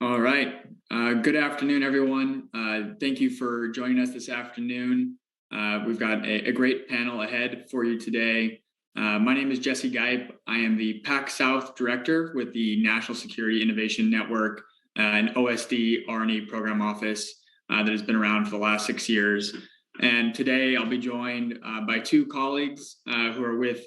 All right. Good afternoon, everyone. Thank you for joining us this afternoon. We've got a great panel ahead for you today. My name is Jesse Geip. I am the PAC South Director with the National Security Innovation Network, an OSD R&E program office that has been around for the last 6 years. And today I'll be joined by two colleagues who are with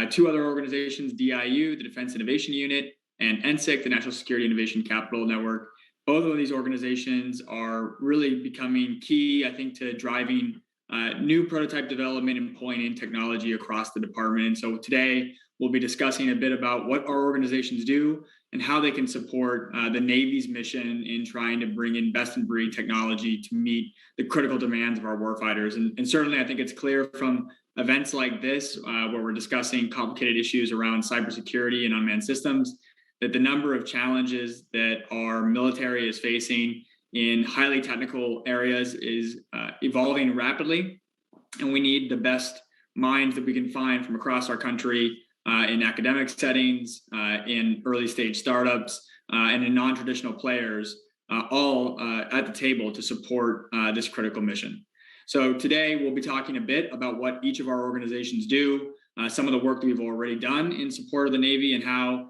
two other organizations, DIU, the Defense Innovation Unit, and NSIC, the National Security Innovation Capital Network. Both of these organizations are really becoming key, I think, to driving new prototype development and pulling in technology across the department. And so today we'll be discussing a bit about what our organizations do and how they can support the Navy's mission in trying to bring in best-in-breed technology to meet the critical demands of our warfighters. And certainly I think it's clear from events like this, where we're discussing complicated issues around cybersecurity and unmanned systems, that the number of challenges that our military is facing in highly technical areas is evolving rapidly. And we need the best minds that we can find from across our country in academic settings, in early stage startups, and in non-traditional players, all at the table to support this critical mission. So today we'll be talking a bit about what each of our organizations do, some of the work that we've already done in support of the Navy, and how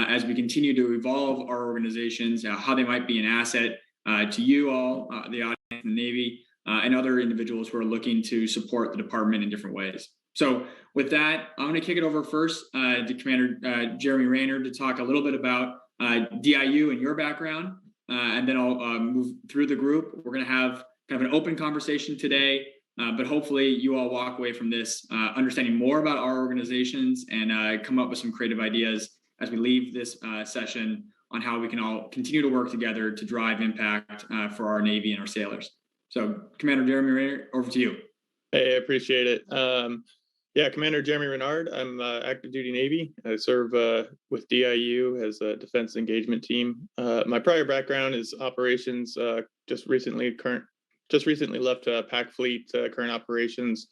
as we continue to evolve our organizations, how they might be an asset to you all, the audience in the Navy, and other individuals who are looking to support the department in different ways. So with that, I'm going to kick it over first to Commander Jeremy Rayner to talk a little bit about DIU and your background, and then I'll move through the group. We're going to have kind of an open conversation today, but hopefully you all walk away from this understanding more about our organizations and come up with some creative ideas as we leave this session on how we can all continue to work together to drive impact for our Navy and our sailors. So Commander Jeremy Rayner, over to you. Hey, I appreciate it. Yeah, Commander Jeremy Renard. I'm active duty Navy. I serve with DIU as a defense engagement team. My prior background is operations. Just recently left PAC Fleet, current operations,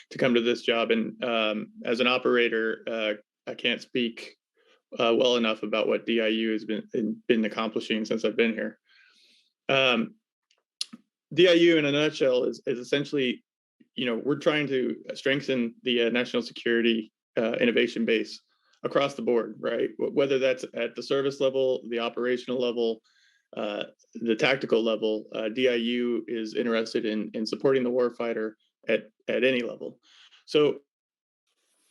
to come to this job. And as an operator, I can't speak well enough about what DIU has been accomplishing since I've been here. DIU, in a nutshell, is essentially, we're trying to strengthen the national security innovation base across the board, right? Whether that's at the service level, the operational level, the tactical level, DIU is interested in supporting the warfighter at any level. So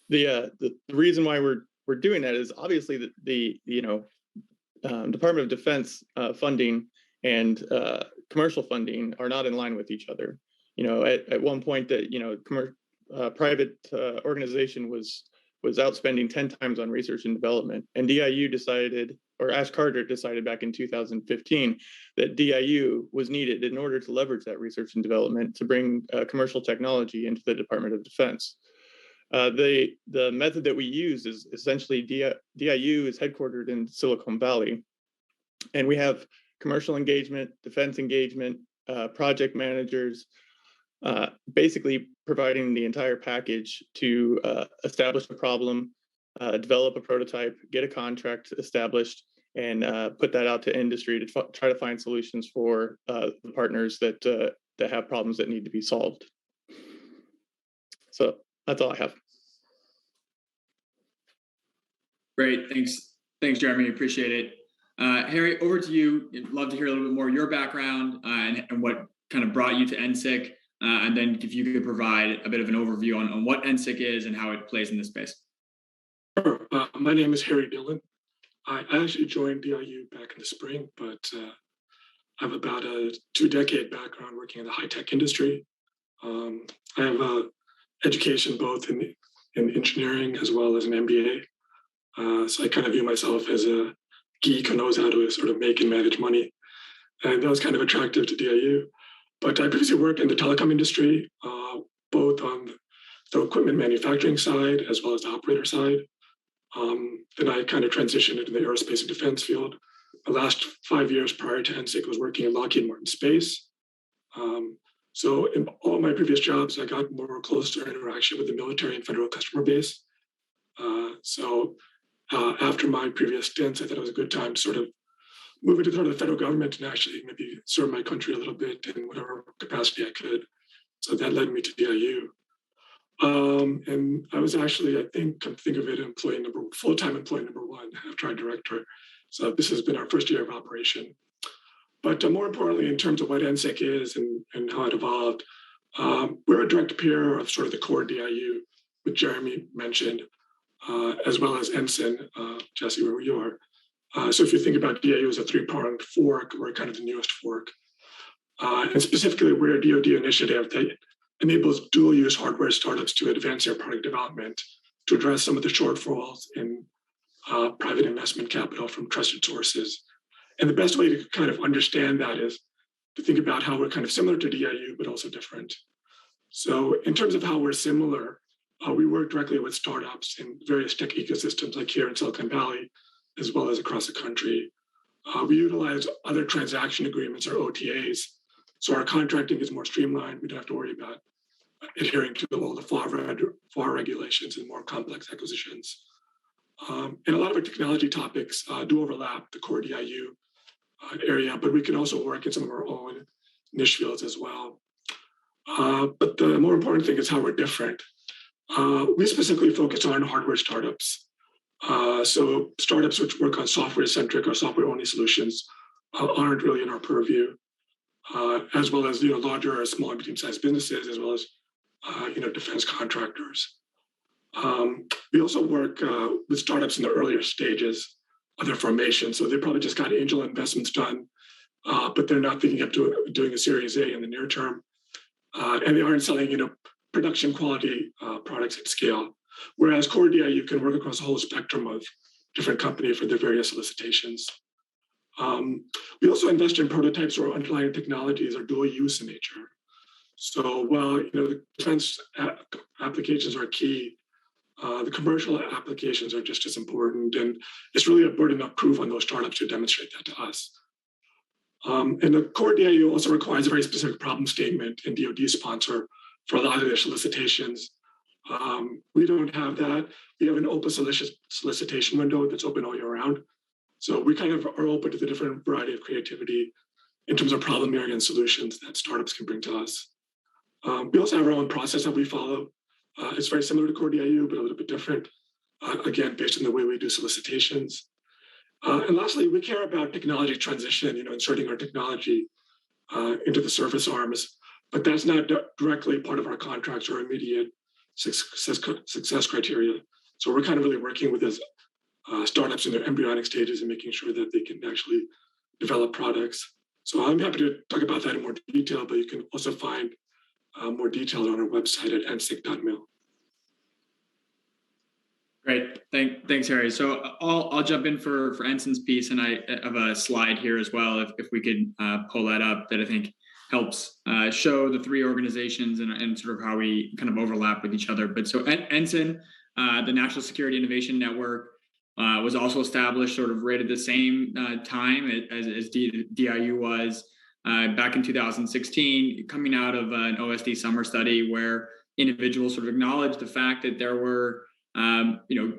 the reason why we're doing that is obviously the Department of Defense funding and commercial funding are not in line with each other. At one point that private organization was outspending 10 times on research and development, and DIU decided, or Ash Carter decided back in 2015, that DIU was needed in order to leverage that research and development to bring commercial technology into the Department of Defense. The method that we use is essentially DIU is headquartered in Silicon Valley, and we have commercial engagement, defense engagement, project managers, basically providing the entire package to establish a problem, develop a prototype, get a contract established, and put that out to industry to try to find solutions for the partners that have problems that need to be solved. So that's all I have. Great, thanks, Jeremy. Appreciate it. Harry, over to you. I'd love to hear a little bit more of your background and what kind of brought you to NSIC, and then if you could provide a bit of an overview on what NSIC is and how it plays in this space. Sure. My name is Harry Dillon. I actually joined DIU back in the spring, but I have about a 2-decade background working in the high-tech industry. I have education both in engineering as well as an MBA. So I kind of view myself as a geek who knows how to sort of make and manage money. And that was kind of attractive to DIU. But I previously worked in the telecom industry, both on the equipment manufacturing side as well as the operator side. Then I kind of transitioned into the aerospace and defense field. The last 5 years prior to NSIC was working in Lockheed Martin Space. So in all my previous jobs, I got more closer interaction with the military and federal customer base. So after my previous stints, I thought it was a good time to sort of move into sort of the federal government and actually maybe serve my country a little bit in whatever capacity I could. So that led me to DIU. And I was actually, I think, come think of it, full-time employee number one after I director. So this has been our first year of operation. But more importantly, in terms of what NSIC is and how it evolved, we're a direct peer of sort of the core DIU, which Jeremy mentioned, as well as NSIN, Jesse, where you are. So if you think about DIU as a three-pronged fork, we're kind of the newest fork. And specifically, we're a DoD initiative that enables dual-use hardware startups to advance their product development to address some of the shortfalls in private investment capital from trusted sources. And the best way to kind of understand that is to think about how we're kind of similar to DIU, but also different. So in terms of how we're similar, we work directly with startups in various tech ecosystems like here in Silicon Valley, as well as across the country. We utilize other transaction agreements or OTAs. So our contracting is more streamlined. We don't have to worry about adhering to all the FAR regulations and more complex acquisitions. And a lot of our technology topics do overlap the core DIU area, but we can also work in some of our own niche fields as well. But the more important thing is how we're different. We specifically focus on hardware startups. So startups which work on software-centric or software-only solutions aren't really in our purview, as well as larger or small and medium-sized businesses, as well as defense contractors. We also work with startups in the earlier stages of their formation. So they probably just got angel investments done, but they're not thinking of doing a Series A in the near term. And they aren't selling, production quality products at scale. Whereas core DIU can work across a whole spectrum of different companies for their various solicitations. We also invest in prototypes or underlying technologies are dual use in nature. So while the defense applications are key, the commercial applications are just as important, and it's really a burden of proof on those startups to demonstrate that to us. And the core DIU also requires a very specific problem statement and DoD sponsor for a lot of their solicitations. We don't have that. We have an open solicitation window that's open all year round. So we kind of are open to the different variety of creativity in terms of problem area and solutions that startups can bring to us. We also have our own process that we follow. It's very similar to core DIU, but a little bit different, again, based on the way we do solicitations. And lastly, we care about technology transition, inserting our technology into the service arms, but that's not directly part of our contracts or immediate success criteria. So we're kind of really working with those startups in their embryonic stages and making sure that they can actually develop products. So I'm happy to talk about that in more detail, but you can also find more detail on our website at nsic.mil. Great, thanks, Harry. So I'll jump in for NSIN's piece, and I have a slide here as well, if we could pull that up, that I think helps show the three organizations and sort of how we kind of overlap with each other. But so NSIN, the National Security Innovation Network, was also established sort of right at the same time as DIU was back in 2016, coming out of an OSD summer study where individuals sort of acknowledged the fact that there were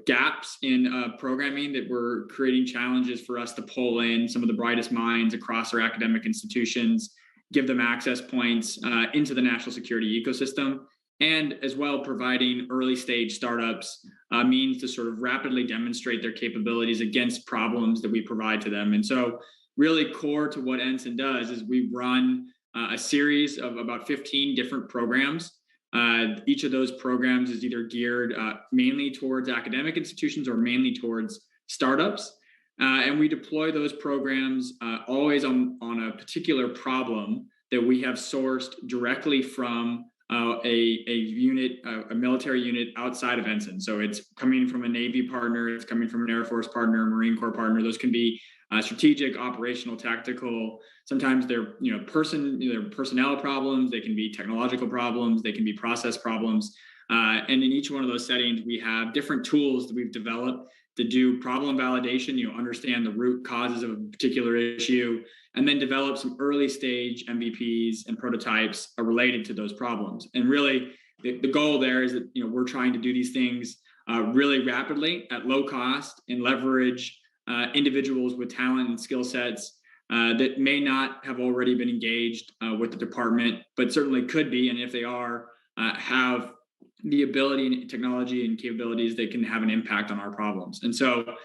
gaps in programming that were creating challenges for us to pull in some of the brightest minds across our academic institutions, give them access points into the national security ecosystem, and as well providing early stage startups means to sort of rapidly demonstrate their capabilities against problems that we provide to them. And so really core to what NSIN does is we run a series of about 15 different programs. Each of those programs is either geared mainly towards academic institutions or mainly towards startups. And we deploy those programs always on a particular problem that we have sourced directly from a unit, a military unit outside of NSIN. So it's coming from a Navy partner, it's coming from an Air Force partner, Marine Corps partner. Those can be strategic, operational, tactical. Sometimes they're personnel problems. They can be technological problems. They can be process problems. And in each one of those settings, we have different tools that we've developed to do problem validation, understand the root causes of a particular issue, and then develop some early stage MVPs and prototypes related to those problems. And really, the goal there is that we're trying to do these things really rapidly at low cost and leverage individuals with talent and skill sets that may not have already been engaged with the department, but certainly could be, and if they are, have the ability and technology and capabilities that can have an impact on our problems. And so,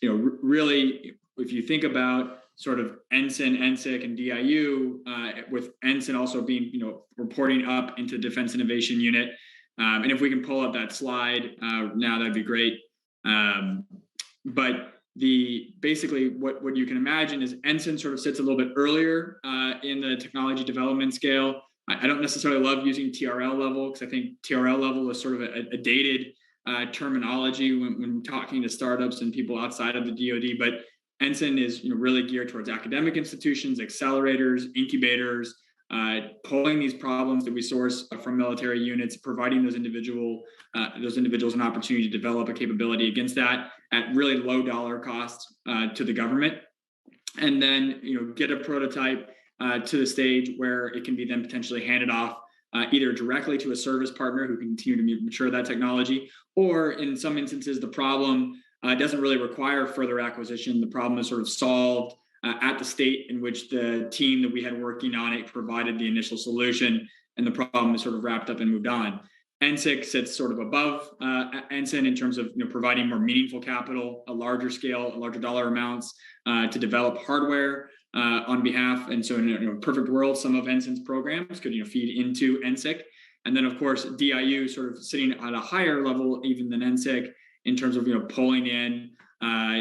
really, if you think about sort of NSIN, NSIC, and DIU, with NSIN also being, reporting up into Defense Innovation Unit. And if we can pull up that slide now, that'd be great. But basically what you can imagine is NSIN sort of sits a little bit earlier in the technology development scale. I don't necessarily love using TRL level, because I think TRL level is sort of a dated terminology when talking to startups and people outside of the DoD. But NSIN is really geared towards academic institutions, accelerators, incubators, pulling these problems that we source from military units, providing those individuals an opportunity to develop a capability against that at really low dollar costs to the government, and then get a prototype to the stage where it can be then potentially handed off either directly to a service partner who can continue to mature that technology, or in some instances the problem doesn't really require further acquisition. The problem is sort of solved at the state in which the team that we had working on it provided the initial solution, and the problem is sort of wrapped up and moved on. NSIC sits sort of above NSIN in terms of providing more meaningful capital, a larger scale, larger dollar amounts to develop hardware on behalf. And so in a perfect world, some of NSIN's programs could feed into NSIC. And then of course, DIU sort of sitting at a higher level even than NSIC in terms of pulling in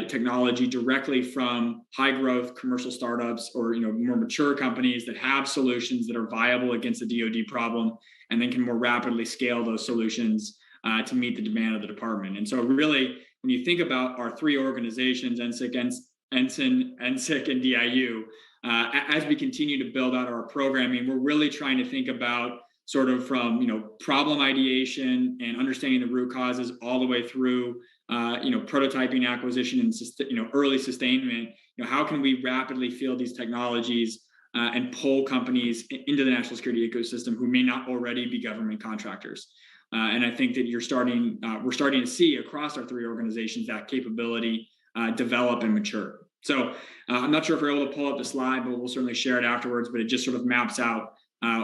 technology directly from high growth commercial startups or more mature companies that have solutions that are viable against the DoD problem, and then can more rapidly scale those solutions to meet the demand of the department. And so really, when you think about our three organizations, NSIC, NSIN, NSIC, and DIU, as we continue to build out our programming, we're really trying to think about sort of from problem ideation and understanding the root causes all the way through prototyping, acquisition, and early sustainment. How can we rapidly field these technologies and pull companies into the national security ecosystem who may not already be government contractors? And I think that we're starting to see across our three organizations that capability develop and mature. So I'm not sure if we're able to pull up the slide, but we'll certainly share it afterwards. But it just sort of maps out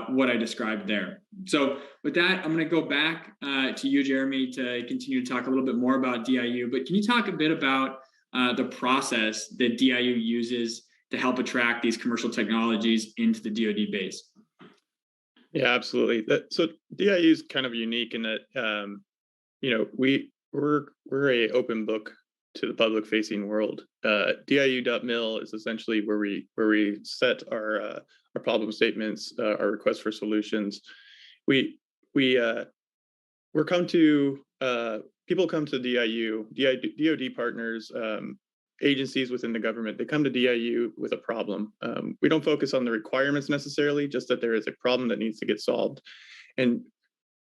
what I described there. So with that, I'm going to go back to you, Jeremy, to continue to talk a little bit more about DIU. But can you talk a bit about the process that DIU uses to help attract these commercial technologies into the DoD base? Yeah, absolutely. So DIU is kind of unique in that we're a open book to the public-facing world. DIU.mil is essentially where we set our problem statements, our requests for solutions. People come to DIU, DoD partners, agencies within the government. They come to DIU with a problem. We don't focus on the requirements necessarily, just that there is a problem that needs to get solved. And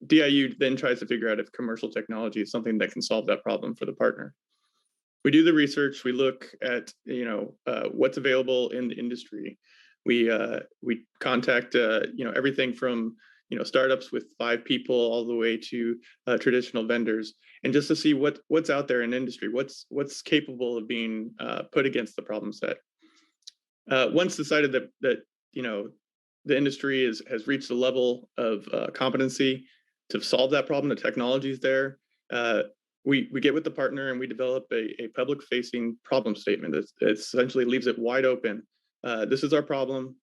DIU then tries to figure out if commercial technology is something that can solve that problem for the partner. We do the research. We look at what's available in the industry. We contact everything from startups with 5 people all the way to traditional vendors, and just to see what's out there in industry, what's capable of being put against the problem set. Once decided that the industry has reached a level of competency to solve that problem, the technology is there. We get with the partner and we develop a public-facing problem statement that essentially leaves it wide open. This is our problem.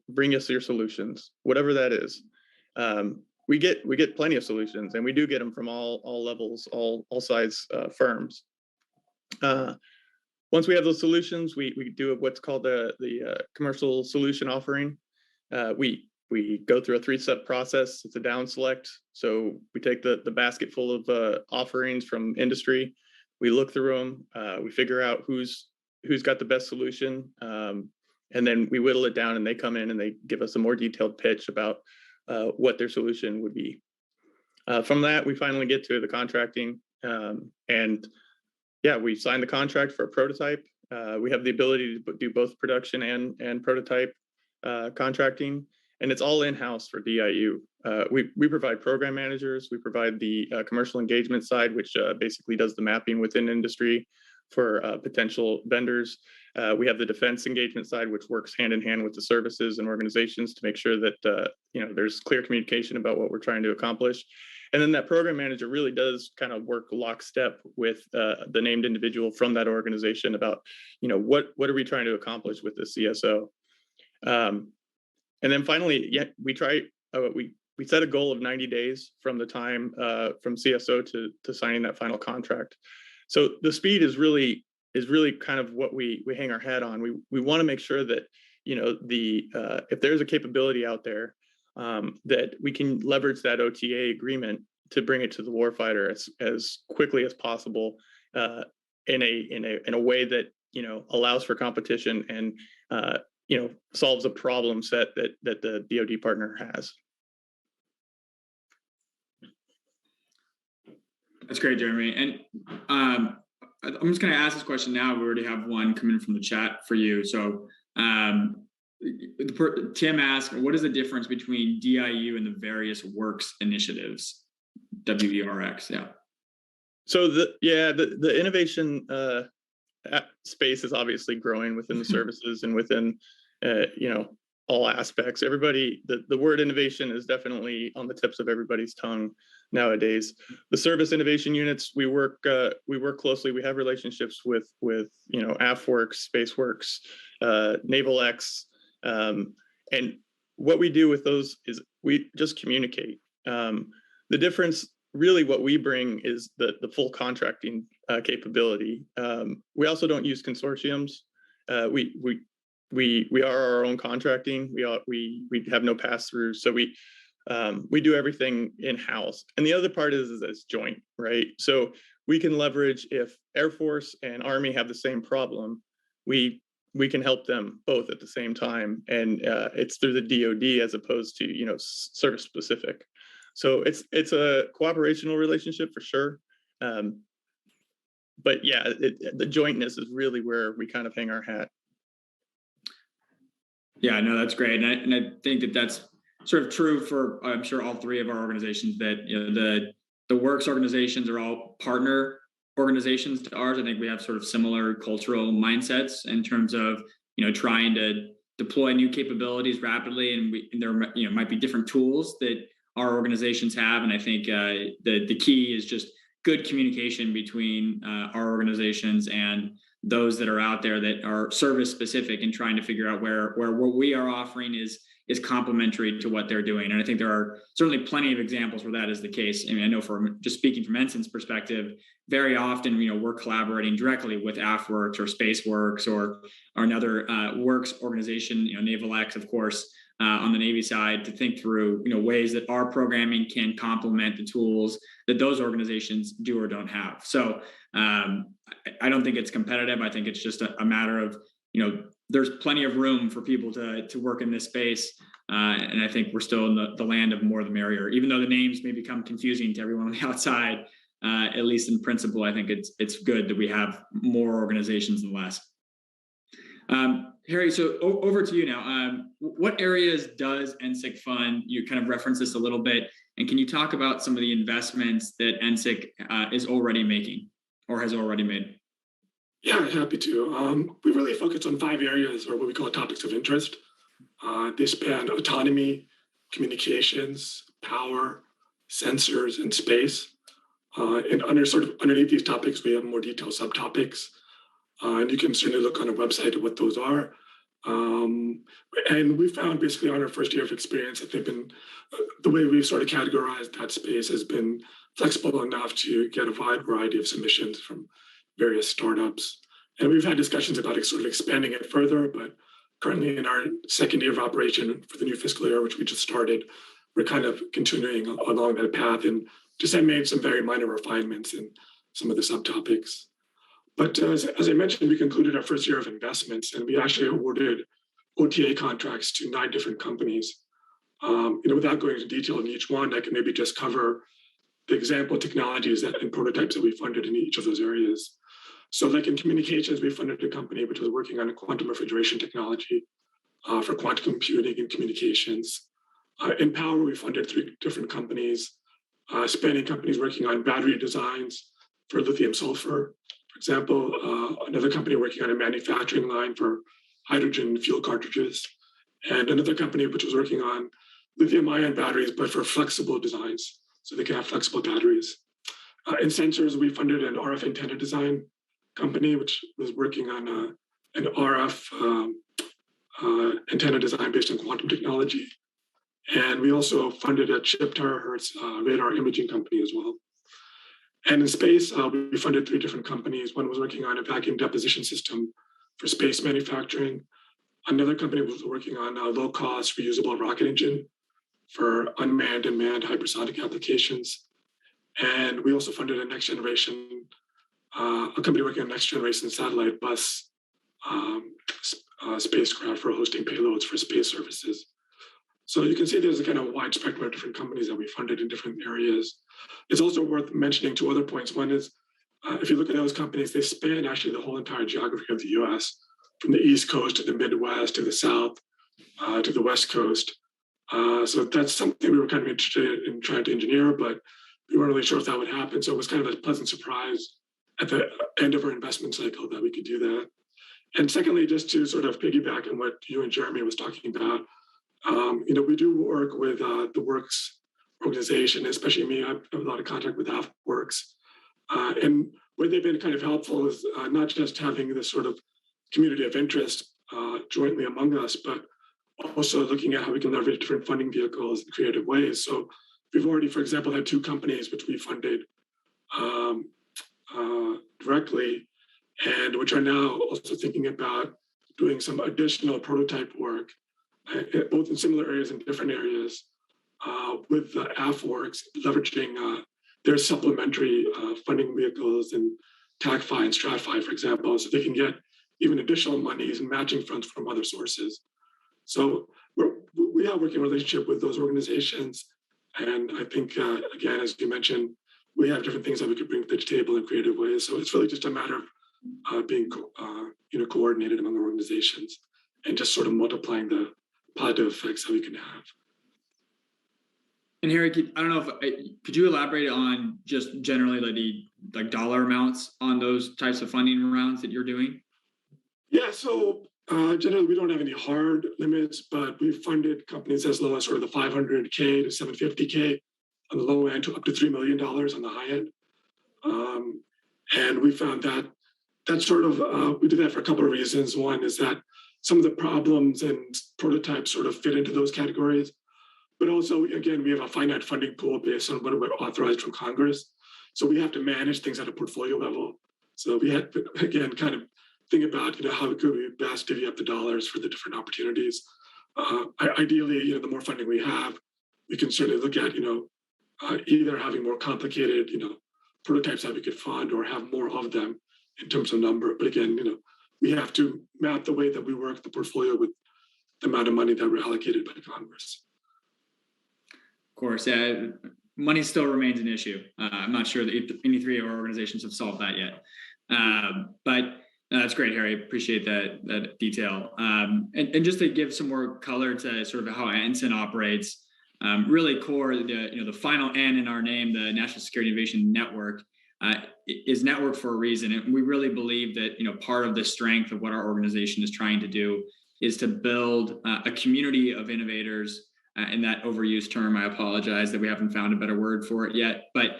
Bring us your solutions, whatever that is. We get plenty of solutions, and we do get them from all levels, all size firms. Once we have those solutions, we do what's called the commercial solution offering. We go through a 3-step process. It's a down select. So we take the basket full of offerings from industry. We look through them. We figure out who's got the best solution. And then we whittle it down, and they come in and they give us a more detailed pitch about what their solution would be. From that, we finally get to the contracting. We sign the contract for a prototype. We have the ability to do both production and prototype contracting. And it's all in-house for DIU. We provide program managers. We provide the commercial engagement side, which basically does the mapping within industry. potential vendors. We have the defense engagement side, which works hand in hand with the services and organizations to make sure that there's clear communication about what we're trying to accomplish. And then that program manager really does kind of work lockstep with the named individual from that organization about, what are we trying to accomplish with the CSO. And then finally, we set a goal of 90 days from the time from CSO to signing that final contract. So the speed is really kind of what we hang our hat on. We want to make sure that if there's a capability out there that we can leverage that OTA agreement to bring it to the warfighter as quickly as possible in a way that allows for competition and solves a problem set that the DoD partner has. That's great, Jeremy. And I'm just going to ask this question now. We already have one coming from the chat for you. So Tim asked, what is the difference between DIU and the various works initiatives? WERX, yeah. So the innovation space is obviously growing within the services and within all aspects. Everybody, the word innovation is definitely on the tips of everybody's tongue nowadays. The service innovation units, we work closely. We have relationships with AFWorks, SpaceWorks, NavalX, and what we do with those is we just communicate. The difference, really, what we bring is the full contracting capability. We also don't use consortiums. We are our own contracting. We have no pass-throughs, so we do everything in-house. And the other part is it's joint, right? So we can leverage if Air Force and Army have the same problem, we can help them both at the same time, and it's through the DoD as opposed to service specific. So it's a cooperational relationship for sure. But yeah, the jointness is really where we kind of hang our hat. Yeah, no, that's great. And I think that's sort of true for, I'm sure, all three of our organizations, that the works organizations are all partner organizations to ours. I think we have sort of similar cultural mindsets in terms of, trying to deploy new capabilities rapidly. And there might be different tools that our organizations have. And I think the key is just good communication between our organizations and those that are out there that are service specific, and trying to figure out where what we are offering is complementary to what they're doing. And I think there are certainly plenty of examples where that is the case. I mean, I know from just speaking from NSIN's perspective, very often, we're collaborating directly with AFWorks or SpaceWorks or another works organization, NavalX, of course, on the Navy side, to think through, ways that our programming can complement the tools that those organizations do or don't have. So I don't think it's competitive. I think it's just a matter of, there's plenty of room for people to work in this space. And I think we're still in the land of more the merrier, even though the names may become confusing to everyone on the outside. At least in principle, I think it's good that we have more organizations than less. Harry, so over to you now. What areas does NSIC fund? You kind of referenced this a little bit, and can you talk about some of the investments that NSIC is already making or has already made? Yeah, happy to. We really focus on 5 areas, or what we call topics of interest. They span autonomy, communications, power, sensors, and space. And underneath these topics, we have more detailed subtopics. And you can certainly look on our website at what those are. And we found basically on our first year of experience that they've been, the way we've sort of categorized that space has been flexible enough to get a wide variety of submissions from various startups. And we've had discussions about sort of expanding it further, but currently in our second year of operation for the new fiscal year, which we just started, we're kind of continuing along that path and just have made some very minor refinements in some of the subtopics. But as I mentioned, we concluded our first year of investments, and we actually awarded OTA contracts to 9 different companies. Without going into detail in each one, I can maybe just cover the example technologies and prototypes that we funded in each of those areas. So like in communications, we funded a company which was working on a quantum refrigeration technology for quantum computing and communications. In power, we funded 3 different companies, spanning companies working on battery designs for lithium sulfur, for example, another company working on a manufacturing line for hydrogen fuel cartridges, and another company which was working on lithium-ion batteries, but for flexible designs, so they can have flexible batteries. In sensors, we funded an RF antenna design company, which was working on an RF antenna design based on quantum technology. And we also funded a chip terahertz radar imaging company as well. And in space, we funded 3 different companies. One was working on a vacuum deposition system for space manufacturing. Another company was working on a low-cost reusable rocket engine for unmanned and manned hypersonic applications. And we also funded a next generation, a company working on next generation satellite bus spacecraft for hosting payloads for space services. So you can see there's a kind of wide spectrum of different companies that we funded in different areas. It's also worth mentioning 2 other points. One is, if you look at those companies, they span actually the whole entire geography of the US, from the East Coast to the Midwest, to the South, to the West Coast. So that's something we were kind of interested in trying to engineer, but we weren't really sure if that would happen. So it was kind of a pleasant surprise at the end of our investment cycle that we could do that. And secondly, just to sort of piggyback on what you and Jeremy was talking about, we do work with the Works organization, especially me. I have a lot of contact with Works. And where they've been kind of helpful is not just having this sort of community of interest jointly among us, but also looking at how we can leverage different funding vehicles in creative ways. So we've already, for example, had 2 companies which we funded directly, and which are now also thinking about doing some additional prototype work, both in similar areas and different areas, with the AFWorks, leveraging their supplementary funding vehicles and TACFI and StratFi, for example, so they can get even additional monies and matching funds from other sources. So we have a working relationship with those organizations. And I think, again, as you mentioned, we have different things that we could bring to the table in creative ways. So it's really just a matter of being coordinated among organizations and just sort of multiplying the positive effects that we can have. And Harry, I don't know if could you elaborate on just generally the dollar amounts on those types of funding rounds that you're doing? Yeah, so generally we don't have any hard limits, but we've funded companies as low as sort of the $500K to $750K on the low end to up to $3 million on the high end. And we found that sort of, we did that for a couple of reasons. One is that some of the problems and prototypes sort of fit into those categories. But also, again, we have a finite funding pool based on what we're authorized from Congress. So we have to manage things at a portfolio level. So we had to, again, kind of think about, how could we best divvy up the dollars for the different opportunities. Ideally, the more funding we have, we can certainly look at, either having more complicated, prototypes that we could fund or have more of them in terms of number. But again, we have to map the way that we work the portfolio with the amount of money that we're allocated by Congress. Of course, yeah, money still remains an issue. I'm not sure that any 3 of our organizations have solved that yet. But that's great, Harry. Appreciate that detail. And just to give some more color to sort of how NSIN operates, really core, the final N in our name, the National Security Innovation Network, is networked for a reason. And we really believe that, part of the strength of what our organization is trying to do is to build a community of innovators. And that overused term, I apologize that we haven't found a better word for it yet, but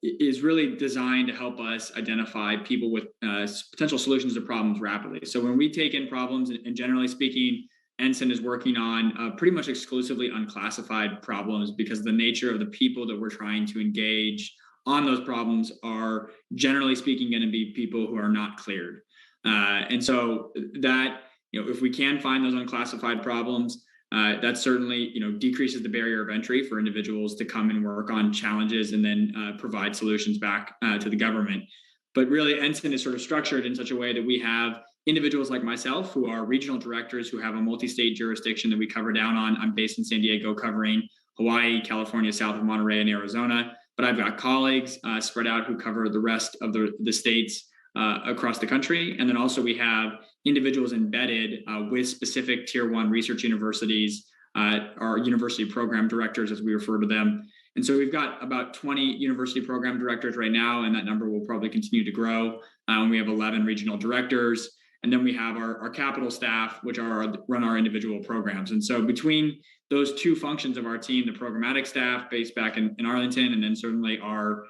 is really designed to help us identify people with potential solutions to problems rapidly. So when we take in problems, and generally speaking, NSIN is working on pretty much exclusively unclassified problems because the nature of the people that we're trying to engage on those problems are generally speaking going to be people who are not cleared. And so that, if we can find those unclassified problems, that certainly, decreases the barrier of entry for individuals to come and work on challenges and then provide solutions back to the government. But really, NSIN is sort of structured in such a way that we have individuals like myself who are regional directors who have a multi-state jurisdiction that we cover down on. I'm based in San Diego covering Hawaii, California, south of Monterey, and Arizona. But I've got colleagues spread out who cover the rest of the states across the country. And then also we have individuals embedded with specific tier 1 research universities, our university program directors, as we refer to them. And so we've got about 20 university program directors right now, and that number will probably continue to grow. We have 11 regional directors, and then we have our capital staff, which run our individual programs. And so between those two functions of our team, the programmatic staff based back in Arlington, and then certainly our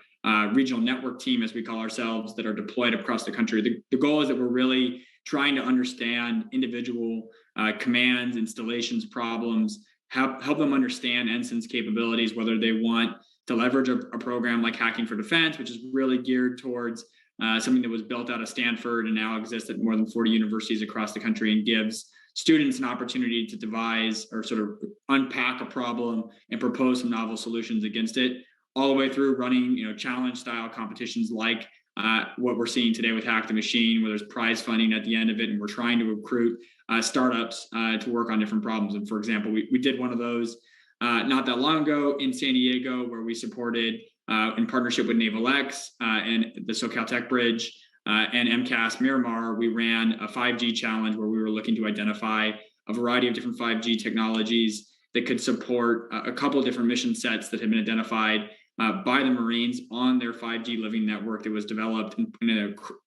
regional network team, as we call ourselves, that are deployed across the country, the goal is that we're really trying to understand individual commands, installations, problems, help them understand NSIN's capabilities, whether they want to leverage a program like Hacking for Defense, which is really geared towards something that was built out of Stanford and now exists at more than 40 universities across the country and gives students an opportunity to devise or sort of unpack a problem and propose some novel solutions against it, all the way through running, challenge style competitions like what we're seeing today with Hack the Machine, where there's prize funding at the end of it, and we're trying to recruit startups to work on different problems. And for example, we did one of those not that long ago in San Diego, where we supported in partnership with Naval X and the SoCal Tech Bridge and MCAS Miramar, we ran a 5G challenge where we were looking to identify a variety of different 5G technologies that could support a couple of different mission sets that had been identified by the Marines on their 5G living network that was developed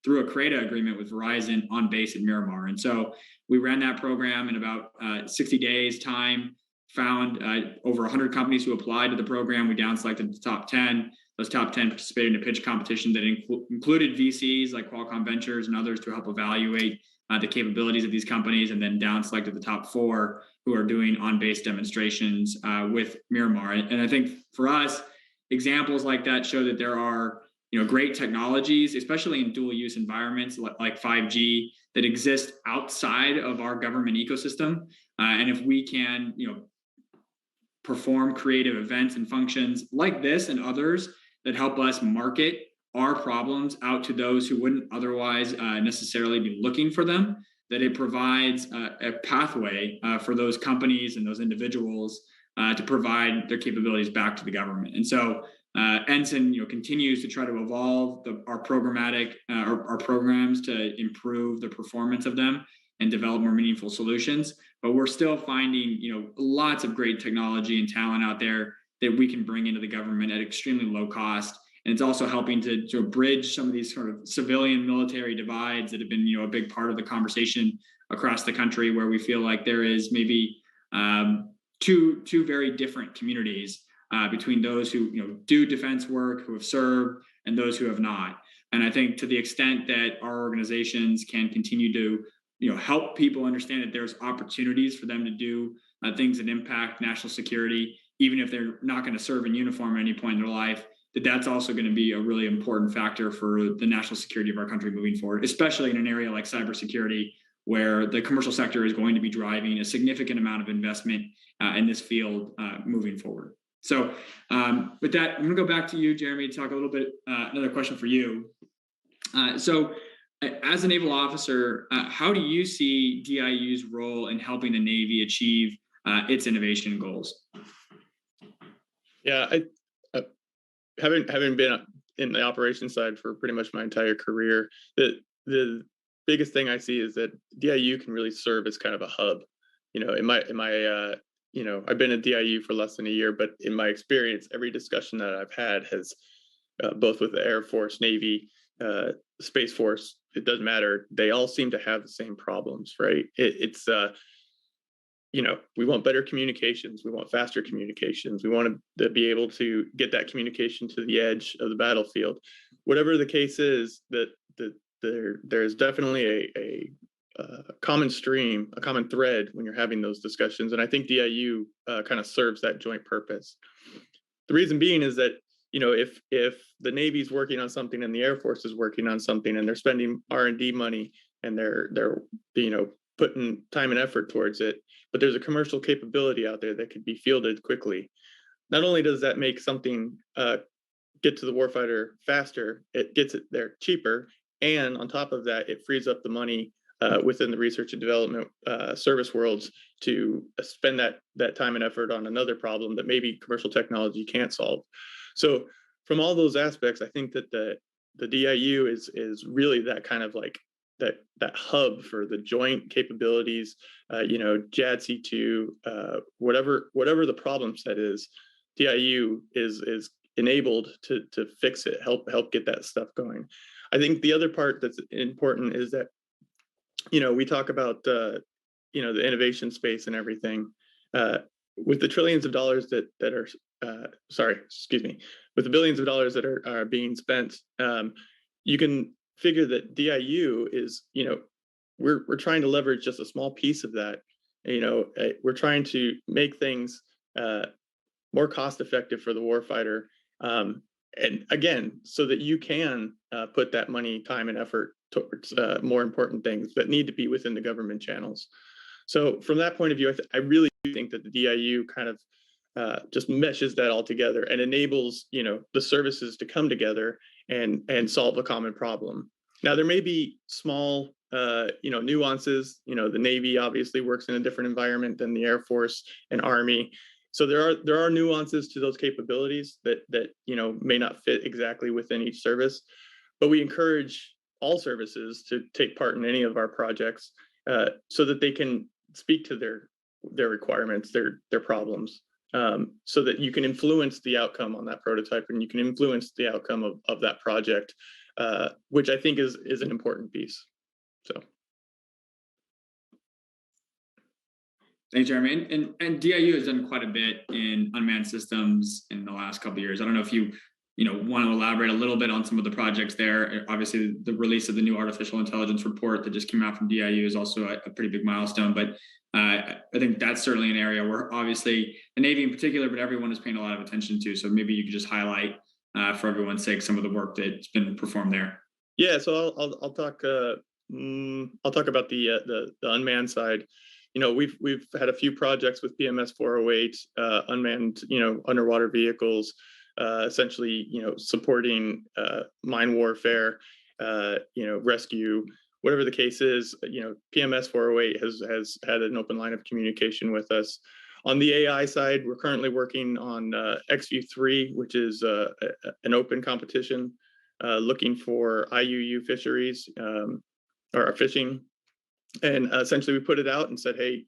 through a CRADA agreement with Verizon on base at Miramar. And so we ran that program in about 60 days time, found over 100 companies who applied to the program. We down selected the top 10. Those top 10 participated in a pitch competition that included VCs like Qualcomm Ventures and others to help evaluate the capabilities of these companies, and then down selected the top 4 who are doing on-base demonstrations with Miramar. And I think for us, examples like that show that there are great technologies, especially in dual use environments like 5G, that exist outside of our government ecosystem. And if we can perform creative events and functions like this and others that help us market our problems out to those who wouldn't otherwise necessarily be looking for them, that it provides a pathway for those companies and those individuals to provide their capabilities back to the government. And so NSIN continues to try to evolve our programmatic our programs to improve the performance of them and develop more meaningful solutions. But we're still finding lots of great technology and talent out there that we can bring into the government at extremely low cost. And it's also helping to bridge some of these sort of civilian military divides that have been a big part of the conversation across the country, where we feel like there is maybe two very different communities between those who do defense work, who have served, and those who have not. And I think to the extent that our organizations can continue to help people understand that there's opportunities for them to do things that impact national security, even if they're not going to serve in uniform at any point in their life, that's also going to be a really important factor for the national security of our country moving forward, especially in an area like cybersecurity, where the commercial sector is going to be driving a significant amount of investment in this field moving forward. So with that, I'm going to go back to you, Jeremy, to talk a little bit, another question for you. So as a naval officer, how do you see DIU's role in helping the Navy achieve its innovation goals? Yeah, I having been in the operations side for pretty much my entire career, the biggest thing I see is that DIU can really serve as kind of a hub. I've been at DIU for less than a year, but in my experience, every discussion that I've had has both with the Air Force, Navy, Space Force, it doesn't matter. They all seem to have the same problems, right? We want better communications. We want faster communications. We want to be able to get that communication to the edge of the battlefield. Whatever the case is, there's definitely a common stream, a common thread when you're having those discussions. And I think DIU kind of serves that joint purpose. The reason being is that, if the Navy's working on something and the Air Force is working on something and they're spending R&D money and they're putting time and effort towards it, but there's a commercial capability out there that could be fielded quickly, not only does that make something get to the warfighter faster, it gets it there cheaper, and on top of that, it frees up the money within the research and development service worlds to spend that time and effort on another problem that maybe commercial technology can't solve. So from all those aspects, I think that the DIU is really that kind of like that hub for the joint capabilities, JADC2, whatever the problem set is, DIU is enabled to fix it, help get that stuff going. I think the other part that's important is that, we talk about the innovation space and everything. With the trillions of dollars that are with the billions of dollars that are being spent, you can figure that DIU is, we're trying to leverage just a small piece of that. We're trying to make things more cost effective for the warfighter, and again, so that you can put that money, time, and effort towards more important things that need to be within the government channels. So from that point of view, I really think that the DIU kind of just meshes that all together and enables the services to come together and solve a common problem. Now there may be small nuances. The Navy obviously works in a different environment than the Air Force and Army. So there are nuances to those capabilities that may not fit exactly within each service, but we encourage all services to take part in any of our projects so that they can speak to their requirements, their problems, so that you can influence the outcome on that prototype and you can influence the outcome of that project, which I think is an important piece. So. Thanks, Jeremy. And DIU has done quite a bit in unmanned systems in the last couple of years. I don't know if you want to elaborate a little bit on some of the projects there. Obviously, the release of the new artificial intelligence report that just came out from DIU is also a pretty big milestone. But I think that's certainly an area where obviously the Navy in particular, but everyone is paying a lot of attention to. So maybe you could just highlight for everyone's sake some of the work that's been performed there. Yeah, so I'll talk about the unmanned side. We've had a few projects with PMS 408, unmanned, underwater vehicles, essentially, supporting mine warfare, rescue, whatever the case is. PMS 408 has had an open line of communication with us. On the AI side, we're currently working on XU3, which is an open competition looking for IUU fisheries or fishing. And essentially, we put it out and said, hey,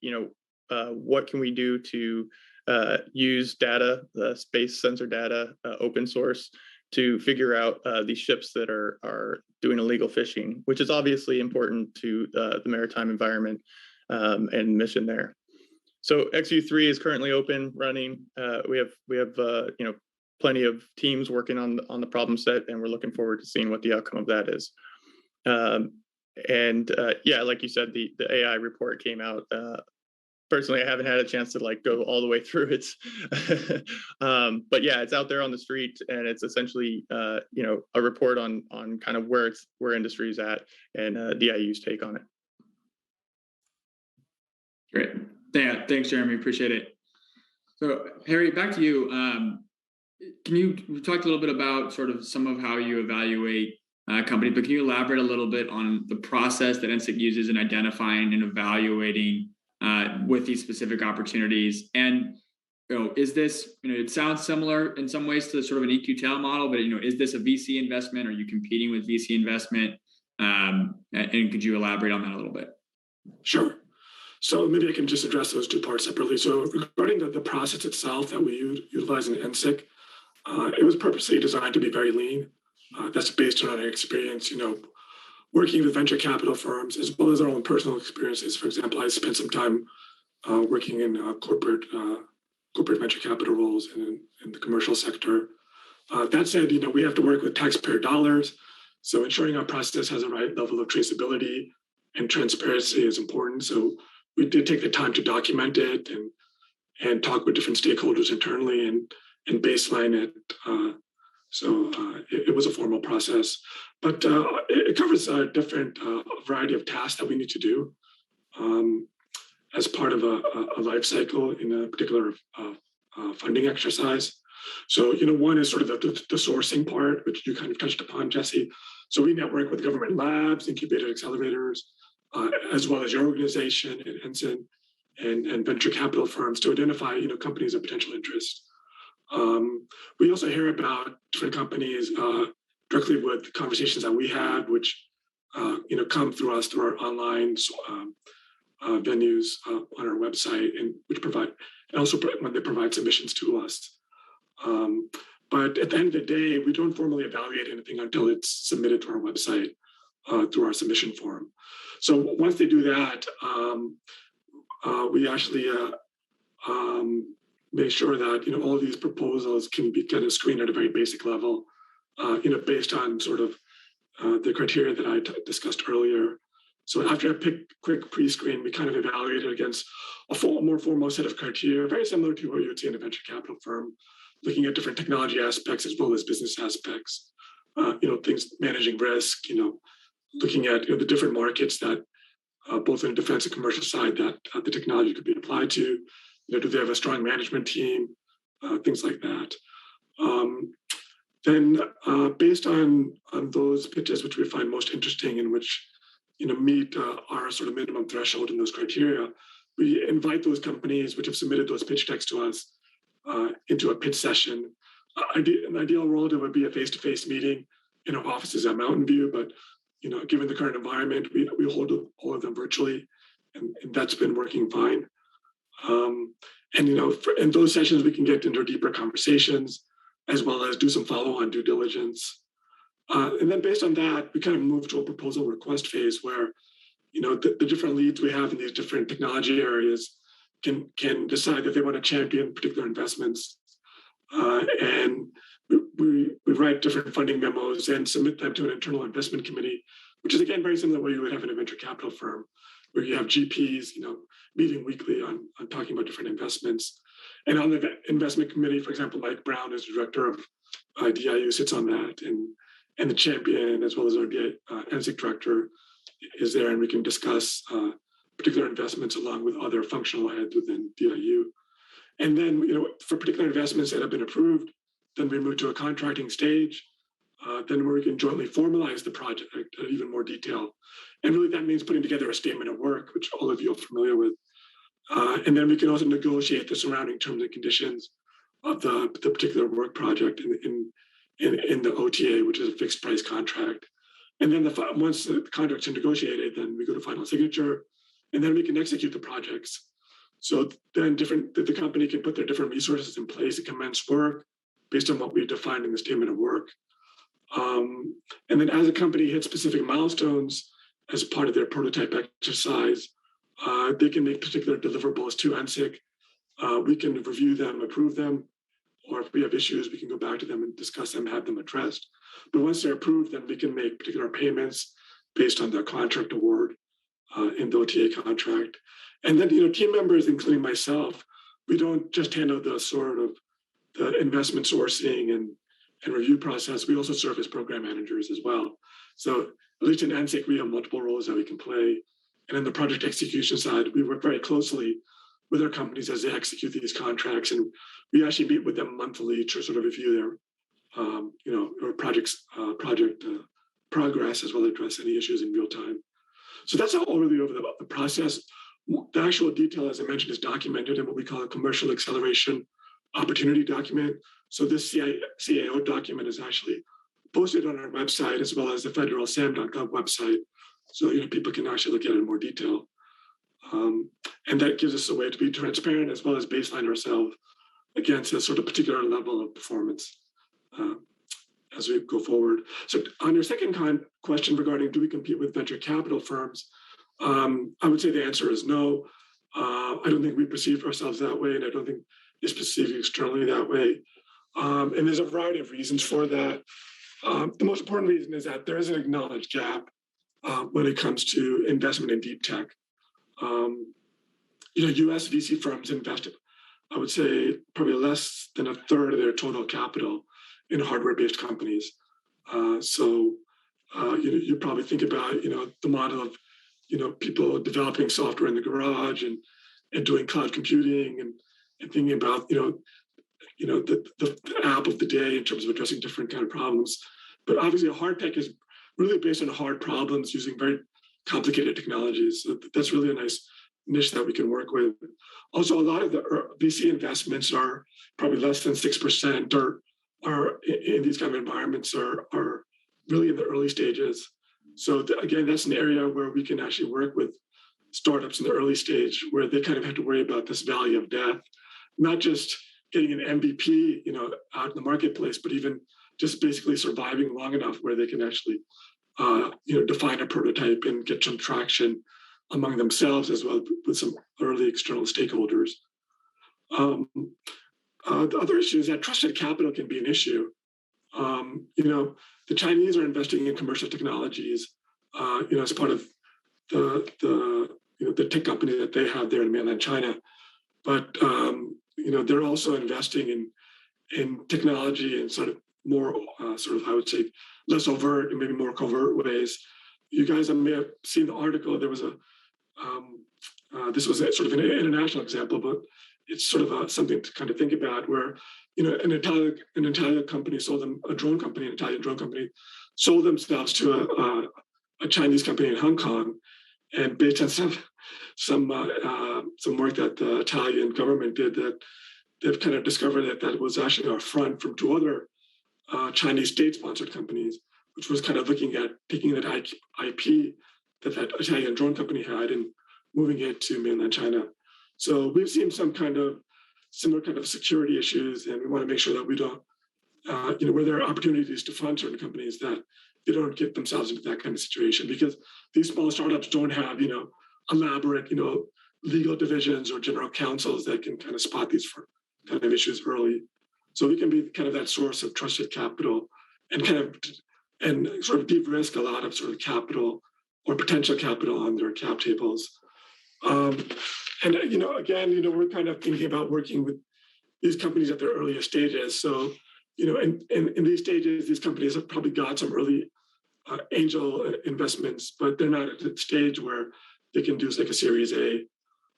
what can we do to use data, space sensor data, open source, to figure out these ships that are doing illegal fishing, which is obviously important to the maritime environment and mission there. So XU3 is currently open, running. We have plenty of teams working on the problem set, and we're looking forward to seeing what the outcome of that is. Yeah, like you said, the AI report came out. Personally, I haven't had a chance to go all the way through it, but yeah, it's out there on the street, and it's essentially a report on kind of where industry is at and DIU's take on it. Great, yeah, thanks, Jeremy. Appreciate it. So, Harry, back to you. We talked a little bit about sort of some of how you evaluate companies, but can you elaborate a little bit on the process that NSIC uses in identifying and evaluating with these specific opportunities? And is this, it sounds similar in some ways to sort of an EQTEL model, but is this a VC investment? Are you competing with VC investment? And could you elaborate on that a little bit? Sure. So maybe I can just address those two parts separately. So regarding the process itself that we utilize in NSIC, it was purposely designed to be very lean. That's based on our experience, working with venture capital firms, as well as our own personal experiences. For example, I spent some time working in corporate venture capital roles in the commercial sector. That said, we have to work with taxpayer dollars. So ensuring our process has the right level of traceability and transparency is important. So we did take the time to document it and talk with different stakeholders internally and baseline it. So it was a formal process, but it covers a different variety of tasks that we need to do as part of a life cycle in a particular funding exercise. So, one is sort of the sourcing part, which you kind of touched upon, Jesse. So we network with government labs, incubator accelerators, as well as your organization and NSIN and venture capital firms to identify, companies of potential interest. We also hear about different companies directly with conversations that we had, which come through us through our online venues on our website, and which provide, and also when they provide submissions to us. But at the end of the day, we don't formally evaluate anything until it's submitted to our website through our submission form. So once they do that, we actually make sure that all of these proposals can be kind of screened at a very basic level, based on sort of the criteria that I discussed earlier. So after a quick pre-screen, we kind of evaluate it against a more formal set of criteria, very similar to what you would see in a venture capital firm, looking at different technology aspects as well as business aspects, things managing risk, looking at the different markets that both in the defense and commercial side that the technology could be applied to. Do they have a strong management team? Things like that. Then based on those pitches which we find most interesting and which meet our sort of minimum threshold in those criteria, we invite those companies which have submitted those pitch decks to us into a pitch session. An ideal world, it would be a face-to-face meeting in our offices at Mountain View, but given the current environment, we hold all of them virtually, and that's been working fine. In those sessions, we can get into deeper conversations as well as do some follow-on due diligence. And then based on that, we kind of move to a proposal request phase where, the different leads we have in these different technology areas can decide that they want to champion particular investments. And we write different funding memos and submit them to an internal investment committee, which is, again, very similar to what you would have in a venture capital firm, where you have GPs, meeting weekly on talking about different investments. And on the investment committee, for example, Mike Brown is the director of DIU, sits on that, and the champion, as well as our NSIC director, is there, and we can discuss particular investments along with other functional heads within DIU. And then, for particular investments that have been approved, then we move to a contracting stage, then where we can jointly formalize the project in even more detail. And really that means putting together a statement of work, which all of you are familiar with. And then we can also negotiate the surrounding terms and conditions of the particular work project in the OTA, which is a fixed price contract. And then once the contracts are negotiated, then we go to final signature, and then we can execute the projects. So then the company can put their different resources in place to commence work based on what we defined in the statement of work. And then as a company hits specific milestones as part of their prototype exercise, they can make particular deliverables to NSIC. We can review them, approve them, or if we have issues, we can go back to them and discuss them, have them addressed. But once they're approved, then we can make particular payments based on the contract award in the OTA contract. And then, team members, including myself, we don't just handle the sort of the investment sourcing and review process. We also serve as program managers as well. So at least in NSIC, we have multiple roles that we can play. And in the project execution side, we work very closely with our companies as they execute these contracts. And we actually meet with them monthly to sort of review their, project progress, as well as address any issues in real time. So that's an overview of the process. The actual detail, as I mentioned, is documented in what we call a commercial acceleration opportunity document. So this CAO document is actually posted on our website as well as the federal sam.gov website. So people can actually look at it in more detail. And that gives us a way to be transparent as well as baseline ourselves against a sort of particular level of performance as we go forward. So on your second question regarding do we compete with venture capital firms, I would say the answer is no. I don't think we perceive ourselves that way, and I don't think it's perceived externally that way. And there's a variety of reasons for that. The most important reason is that there is an acknowledged gap when it comes to investment in deep tech. US VC firms invest, I would say, probably less than a third of their total capital in hardware-based companies. So you probably think about, the model of, people developing software in the garage and doing cloud computing and thinking about, the app of the day in terms of addressing different kind of problems. But obviously, hard tech is really based on hard problems using very complicated technologies. So that's really a nice niche that we can work with. Also, a lot of the VC investments are probably less than 6% or in these kind of environments are really in the early stages. So again, that's an area where we can actually work with startups in the early stage where they kind of have to worry about this valley of death, not just getting an MVP, out in the marketplace, but even just basically surviving long enough where they can actually, define a prototype and get some traction among themselves as well with some early external stakeholders. The other issue is that trusted capital can be an issue. The Chinese are investing in commercial technologies, as part of the tech company that they have there in mainland China. But they're also investing in technology in sort of more I would say less overt and maybe more covert ways. You guys may have seen the article. There was this was sort of an international example, but it's sort of something to kind of think about where, an Italian company sold them, an Italian drone company sold themselves to a Chinese company in Hong Kong, and based on some work that the Italian government did, that they've kind of discovered that was actually a front from two other Chinese state-sponsored companies, which was kind of looking at taking that IP that Italian drone company had and moving it to mainland China. So we've seen some kind of similar kind of security issues, and we want to make sure that we don't, where there are opportunities to fund certain companies, that they don't get themselves into that kind of situation, because these small startups don't have, elaborate, legal divisions or general counsels that can kind of spot these kind of issues early. So we can be kind of that source of trusted capital and sort of de-risk a lot of sort of capital or potential capital on their cap tables. Again, we're kind of thinking about working with these companies at their earliest stages. So, in these stages, these companies have probably got some early angel investments, but they're not at the stage where they can do like a Series A.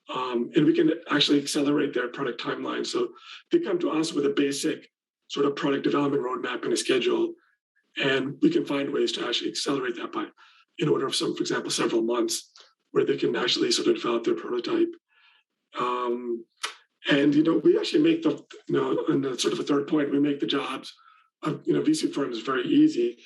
And we can actually accelerate their product timeline. So they come to us with a basic sort of product development roadmap and a schedule, and we can find ways to actually accelerate that by, in order of for example, several months, where they can actually sort of develop their prototype. We actually make and the sort of a third point, we make the jobs of, VC firms very easy.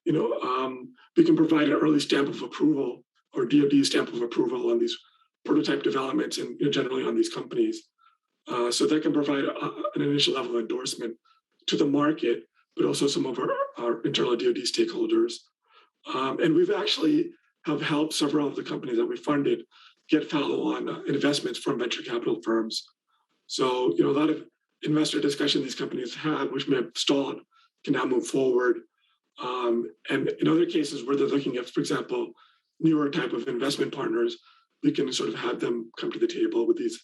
We can provide an early stamp of approval or DoD stamp of approval on these prototype developments and generally on these companies. So that can provide an initial level of endorsement to the market, but also some of our internal DoD stakeholders. And we've actually have helped several of the companies that we funded get follow-on investments from venture capital firms. So, a lot of investor discussion these companies have, which may have stalled, can now move forward. And in other cases where they're looking at, for example, newer type of investment partners, we can sort of have them come to the table with these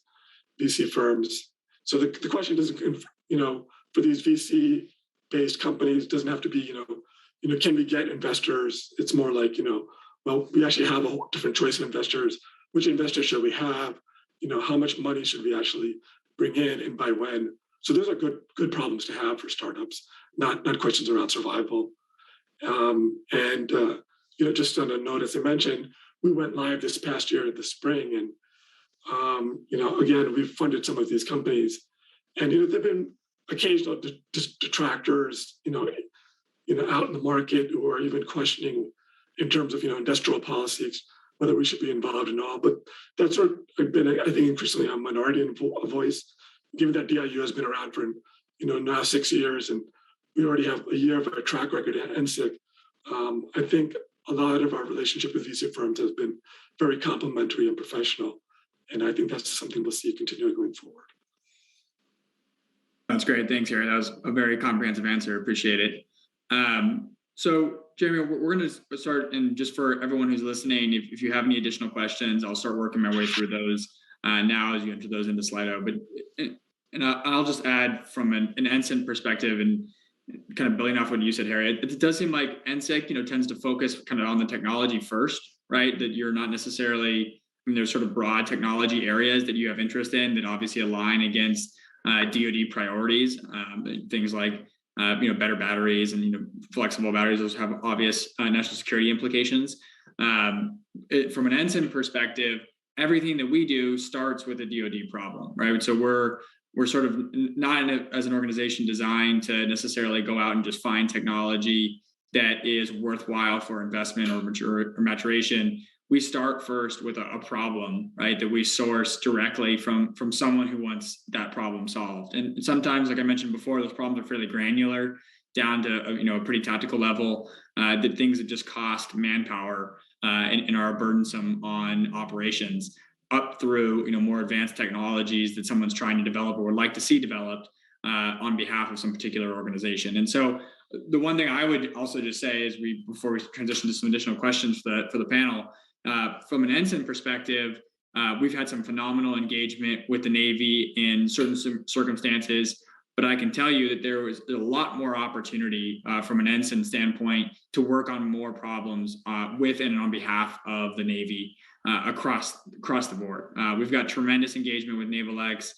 VC firms. So the question doesn't, for these VC-based companies, doesn't have to be, can we get investors? It's more like, well, we actually have a different choice of investors. Which investors should we have? How much money should we actually bring in and by when? So those are good problems to have for startups, not questions around survival. Just on a note, as I mentioned, we went live this past year in the spring, and again, we've funded some of these companies, and there've been occasional detractors, out in the market, who are even questioning in terms of industrial policies whether we should be involved in all. But that's sort of been, I think, increasingly a minority voice, given that DIU has been around for now 6 years, and we already have a year of a track record at NSIC. I think a lot of our relationship with VC firms has been very complimentary and professional, and I think that's something we'll see continuing going forward. That's great. Thanks, Harry. That was a very comprehensive answer. Appreciate it. So, Jeremy, we're going to start, and just for everyone who's listening, if you have any additional questions, I'll start working my way through those now as you enter those into Slido. But I'll just add from an NSIN perspective, and kind of building off what you said, Harry, it does seem like NSIC, tends to focus kind of on the technology first, right? That you're not necessarily, there's sort of broad technology areas that you have interest in that obviously align against DoD priorities, things like better batteries and flexible batteries. Those have obvious national security implications. From an NSIN perspective, everything that we do starts with a DoD problem, right? So we're sort of not as an organization designed to necessarily go out and just find technology that is worthwhile for investment or maturation. we start first with a problem, right, that we source directly from someone who wants that problem solved. And sometimes, like I mentioned before, those problems are fairly granular, down to a pretty tactical level, that things that just cost manpower and are burdensome on operations, up through more advanced technologies that someone's trying to develop or would like to see developed on behalf of some particular organization. And so the one thing I would also just say is, before we transition to some additional questions for the panel, from an NSIN perspective, we've had some phenomenal engagement with the Navy in certain circumstances, but I can tell you that there's a lot more opportunity from an NSIN standpoint to work on more problems with and on behalf of the Navy across the board. We've got tremendous engagement with Naval X,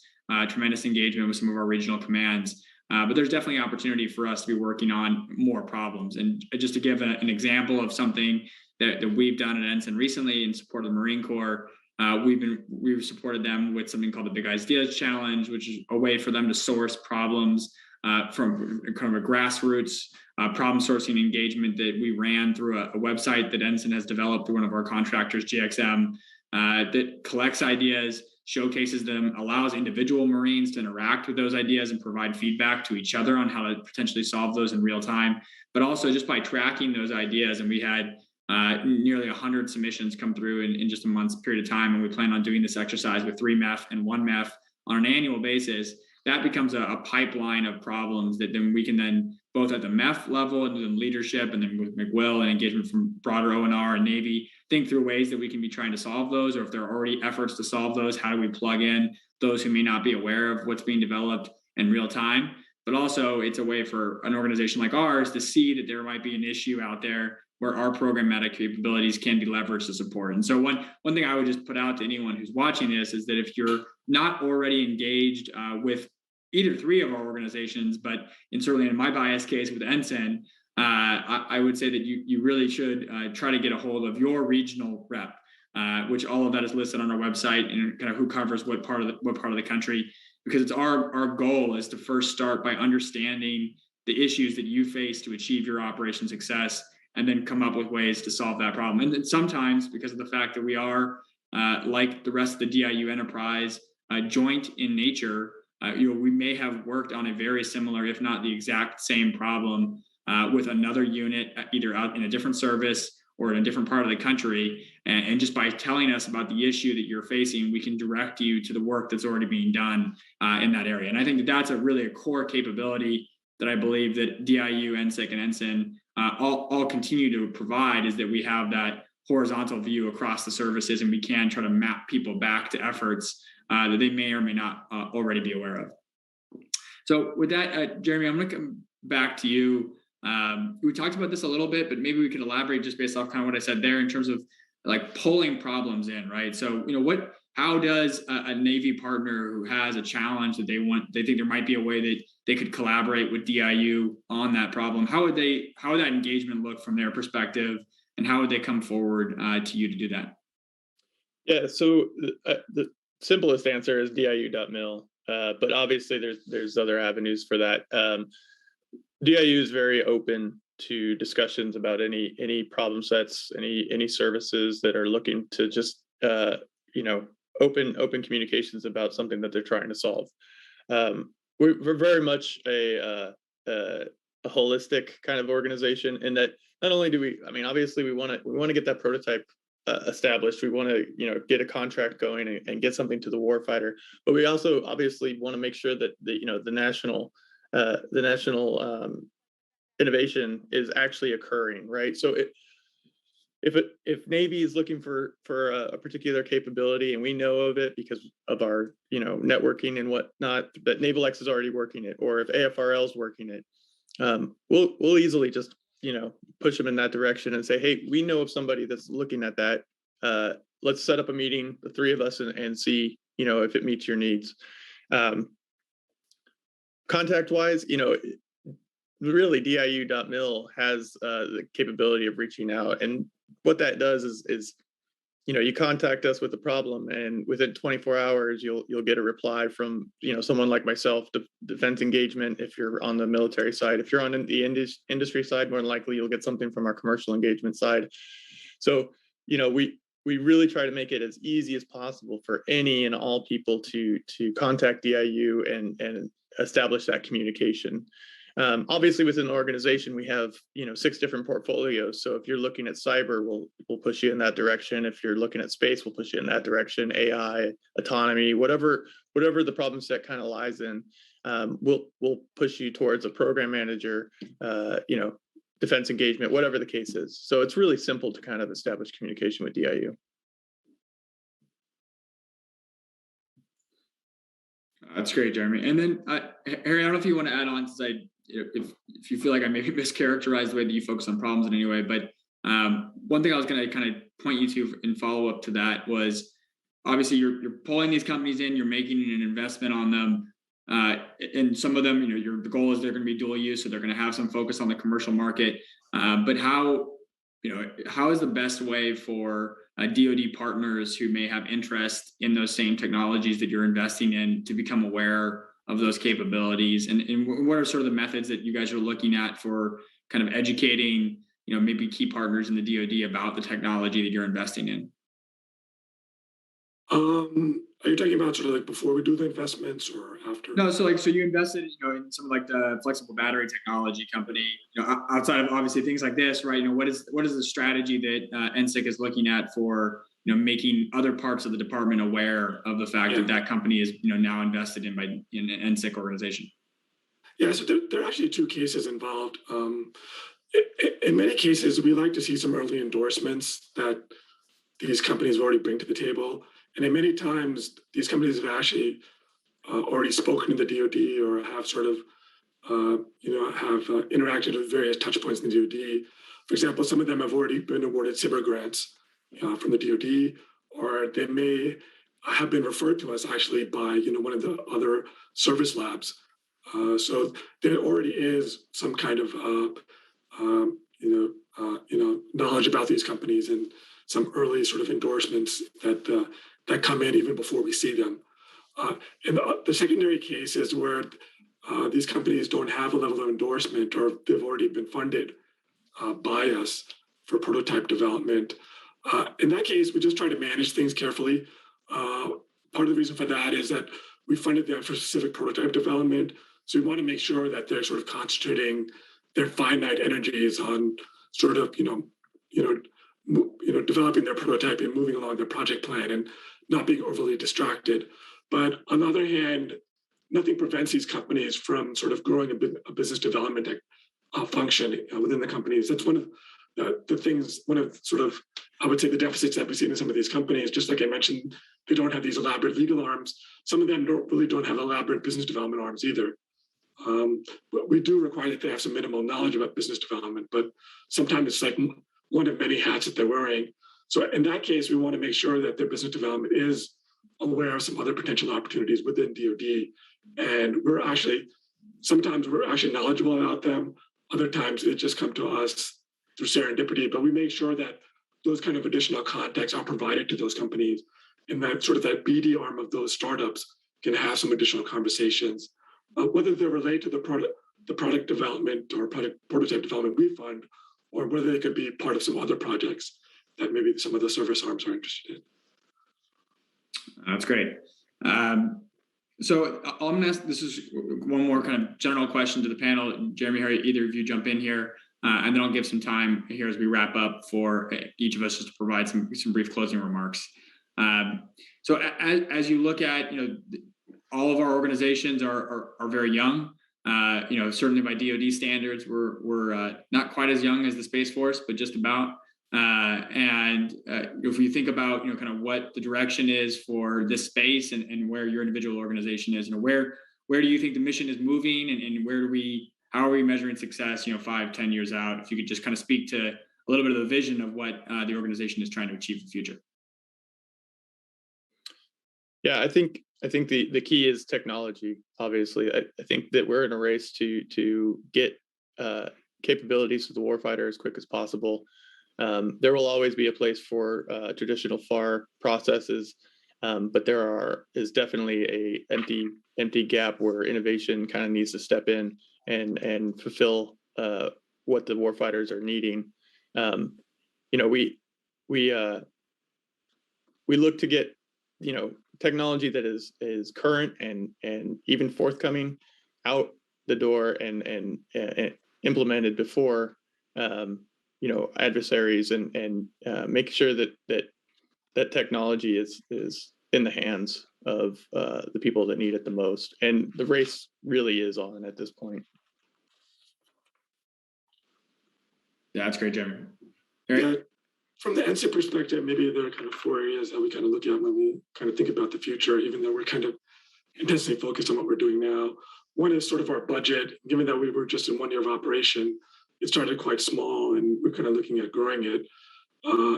tremendous engagement with some of our regional commands. But there's definitely opportunity for us to be working on more problems. And just to give an example of something that we've done at NSIN recently in support of the Marine Corps, we've supported them with something called the Big Ideas Challenge, which is a way for them to source problems from kind of a grassroots problem sourcing engagement that we ran through a website that NSIN has developed through one of our contractors, GXM, that collects ideas, showcases them, allows individual Marines to interact with those ideas and provide feedback to each other on how to potentially solve those in real time. But also just by tracking those ideas, and we had nearly 100 submissions come through in just a month's period of time, and we plan on doing this exercise with 3 MEF and 1 MEF on an annual basis. That becomes a pipeline of problems that then we can then, both at the MEF level and then leadership, and then with McWill and engagement from broader ONR and Navy, think through ways that we can be trying to solve those, or if there are already efforts to solve those, how do we plug in those who may not be aware of what's being developed in real time. But also it's a way for an organization like ours to see that there might be an issue out there where our programmatic capabilities can be leveraged to support. And so one thing I would just put out to anyone who's watching this is that if you're not already engaged with either 3 of our organizations, but certainly in my bias case with NSIN, I would say that you really should try to get a hold of your regional rep, which all of that is listed on our website, and kind of who covers what part of the country, because it's our goal is to first start by understanding the issues that you face to achieve your operation success, and then come up with ways to solve that problem. And then sometimes, because of the fact that we are, like the rest of the DIU enterprise, joint in nature, we may have worked on a very similar, if not the exact same problem with another unit, either out in a different service or in a different part of the country. And just by telling us about the issue that you're facing, we can direct you to the work that's already being done in that area. And I think that that's really a core capability that I believe that DIU, NSIC, and NSIN all continue to provide, is that we have that horizontal view across the services, and we can try to map people back to efforts that they may or may not already be aware of. So with that, Jeremy, I'm going to come back to you. We talked about this a little bit, but maybe we could elaborate just based off kind of what I said there in terms of like pulling problems in, right? So, how does a Navy partner who has a challenge that they think there might be a way that they could collaborate with DIU on that problem? How would that engagement look from their perspective, and how would they come forward to you to do that? Yeah, so the simplest answer is diu.mil, but obviously there's other avenues for that. DIU is very open to discussions about any problem sets, any services that are looking to just open communications about something that they're trying to solve. We're very much a holistic kind of organization, in that not only do we, obviously we want to get that prototype established. We want to get a contract going and get something to the warfighter, but we also obviously want to make sure that the national innovation is actually occurring, right? So if Navy is looking for a particular capability, and we know of it because of our networking and whatnot, but Naval X is already working it, or if AFRL is working it, we'll easily just push them in that direction and say, hey, we know of somebody that's looking at that. Let's set up a meeting, the 3 of us, and see if it meets your needs. Contact wise, really diu.mil has the capability of reaching out, and what that does is you contact us with a problem, and within 24 hours you'll get a reply from someone like myself, defense engagement if you're on the military side. If you're on the industry side, more than likely you'll get something from our commercial engagement side. So we really try to make it as easy as possible for any and all people to contact DIU and establish that communication. Obviously, within the organization, we have 6 different portfolios. So if you're looking at cyber, we'll push you in that direction. If you're looking at space, we'll push you in that direction. AI, autonomy, whatever the problem set kind of lies in, we'll push you towards a program manager, defense engagement, whatever the case is. So it's really simple to kind of establish communication with DIU. That's great, Jeremy. And then Harry, I don't know if you want to add on, since if you feel like I maybe mischaracterized the way that you focus on problems in any way, but one thing I was going to kind of point you to in follow up to that was, obviously you're pulling these companies in, you're making an investment on them, and some of them, the goal is they're going to be dual use, so they're going to have some focus on the commercial market. But how is the best way for DoD partners who may have interest in those same technologies that you're investing in to become aware of those capabilities, and what are sort of the methods that you guys are looking at for kind of educating, maybe key partners in the DoD about the technology that you're investing in? Are you talking about sort of like before we do the investments or after? No, so you invested, in some like the flexible battery technology company, outside of obviously things like this, right? What is the strategy that NSIC is looking at for making other parts of the department aware of the fact that company is now invested in an NSIC organization? Yeah, so there are actually 2 cases involved. In many cases, we like to see some early endorsements that these companies already bring to the table. And in many times, these companies have actually already spoken to the DoD or have sort of, have interacted with various touch points in the DoD. For example, some of them have already been awarded cyber grants from the DoD, or they may have been referred to us actually by one of the other service labs. So there already is some kind of knowledge about these companies and some early sort of endorsements that come in even before we see them. And the secondary case is where these companies don't have a level of endorsement, or they've already been funded by us for prototype development. In that case, we just try to manage things carefully. Part of the reason for that is that we funded them for specific prototype development. So we want to make sure that they're sort of concentrating their finite energies on sort of, developing their prototype and moving along their project plan and not being overly distracted. But on the other hand, nothing prevents these companies from sort of growing a business development function within the companies. That's one of the things, one of sort of, I would say, the deficits that we see in some of these companies. Just like I mentioned, they don't have these elaborate legal arms. Some of them don't have elaborate business development arms either. But we do require that they have some minimal knowledge about business development, but sometimes it's like one of many hats that they're wearing. So in that case, we want to make sure that their business development is aware of some other potential opportunities within DoD. And sometimes we're actually knowledgeable about them. Other times they just come to us through serendipity, but we make sure that those kind of additional contacts are provided to those companies, and that sort of that BD arm of those startups can have some additional conversations, whether they're related to the product development or prototype development we fund, or whether they could be part of some other projects that maybe some of the service arms are interested in. That's great. So I'm going to ask, this is one more kind of general question to the panel. Jeremy, Harry, either of you jump in here, and then I'll give some time here as we wrap up for each of us just to provide some brief closing remarks. So as you look at, all of our organizations are very young. Certainly by DoD standards, we're not quite as young as the Space Force, but just about. And if you think about, kind of what the direction is for this space and where your individual organization is, where do you think the mission is moving, and how are we measuring success, 5-10 years out? If you could just kind of speak to a little bit of the vision of what the organization is trying to achieve in the future. Yeah, I think the key is technology. Obviously, I think that we're in a race to get capabilities to the warfighter as quick as possible. There will always be a place for traditional FAR processes, but there is definitely a empty gap where innovation kind of needs to step in and fulfill what the warfighters are needing. we look to get, technology that is current and even forthcoming out the door and implemented before, adversaries, and make sure that technology is in the hands of the people that need it the most. And the race really is on at this point. Yeah, that's great, Jeremy. Yeah, from the NSIC perspective, maybe there are kind of 4 areas that we kind of look at when we kind of think about the future, even though we're kind of intensely focused on what we're doing now. One is sort of our budget. Given that we were just in 1 year of operation, it started quite small, and we're kind of looking at growing it.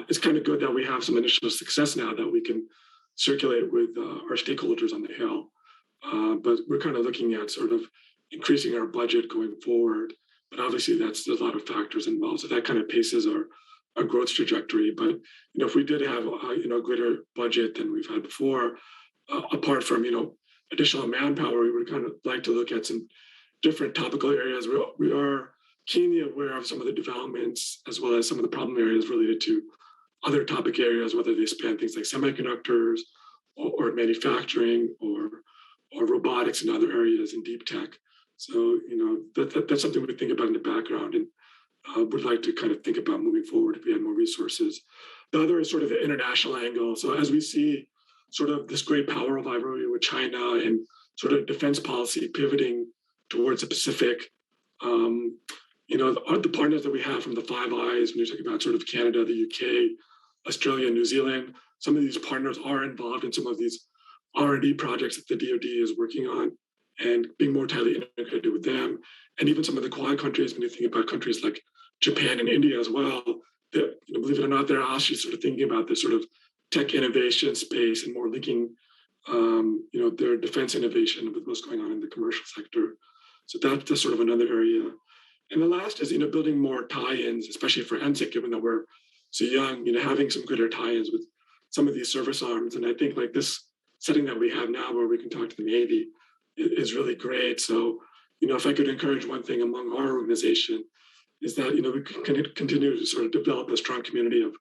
It's kind of good that we have some initial success now that we can circulate with our stakeholders on the Hill. But we're kind of looking at sort of increasing our budget going forward. But obviously, there's a lot of factors involved. So that kind of paces our growth trajectory. But if we did have a greater budget than we've had before, apart from additional manpower, we would kind of like to look at some different topical areas. We are keenly aware of some of the developments as well as some of the problem areas related to other topic areas, whether they span things like semiconductors or manufacturing or robotics and other areas in deep tech. So that's something we think about in the background, and would like to kind of think about moving forward if we had more resources. The other is sort of the international angle. So as we see sort of this great power rivalry with China and sort of defense policy pivoting towards the Pacific, the partners that we have from the Five Eyes, when you're talking about sort of Canada, the UK, Australia, New Zealand, some of these partners are involved in some of these R&D projects that the DoD is working on, and being more tightly integrated with them. And even some of the Quad countries, when you think about countries like Japan and India as well, that, believe it or not, they're actually sort of thinking about this sort of tech innovation space and more linking, their defense innovation with what's going on in the commercial sector. So that's sort of another area. And the last is, building more tie-ins, especially for NSIC, given that we're so young, having some greater tie-ins with some of these service arms. And I think like this setting that we have now where we can talk to the Navy is really great. So, if I could encourage one thing among our organization is that, we can continue to sort of develop a strong community of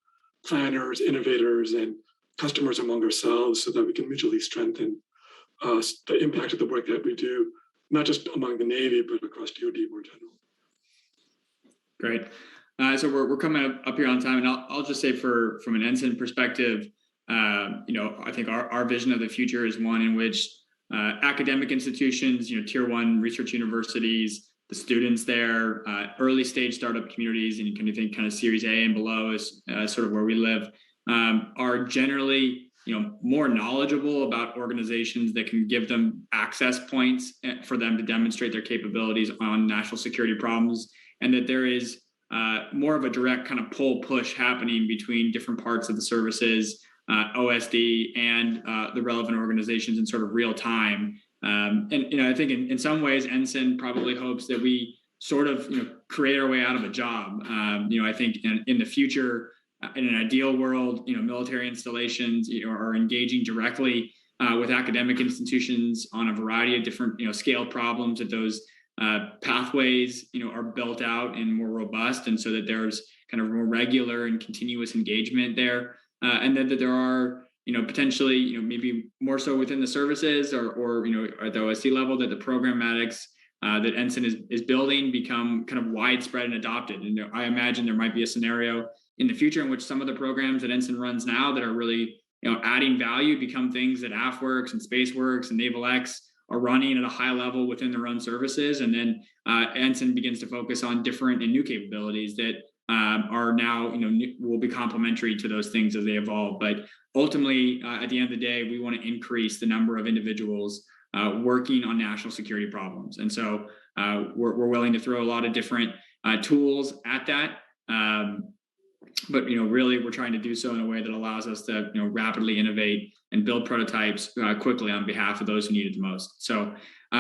planners, innovators, and customers among ourselves so that we can mutually strengthen the impact of the work that we do, not just among the Navy, but across DoD more general. Great. So we're coming up here on time, and I'll just say from an NSIN perspective, I think our vision of the future is one in which academic institutions, tier 1 research universities, the students there, early stage startup communities, and you can think kind of Series A and below is sort of where we live, are generally more knowledgeable about organizations that can give them access points for them to demonstrate their capabilities on national security problems, and that there is more of a direct kind of pull-push happening between different parts of the services, OSD, and the relevant organizations in sort of real time. And I think in some ways, NSIN probably hopes that we sort of create our way out of a job. I think in the future, in an ideal world, military installations are engaging directly with academic institutions on a variety of different scale problems, that those pathways are built out and more robust, and so that there's kind of more regular and continuous engagement there, and then that there are potentially maybe more so within the services or at the OSC level, that the programmatics that NSIN is building become kind of widespread and adopted. And I imagine there might be a scenario in the future in which some of the programs that NSIN runs now that are really adding value become things that AFWorks and SpaceWorks and NavalX are running at a high level within their own services, and then NSIN begins to focus on different and new capabilities that are now will be complementary to those things as they evolve. But ultimately, at the end of the day, we want to increase the number of individuals working on national security problems, and so we're willing to throw a lot of different tools at that. But really, we're trying to do so in a way that allows us to rapidly innovate and build prototypes quickly on behalf of those who need it the most. So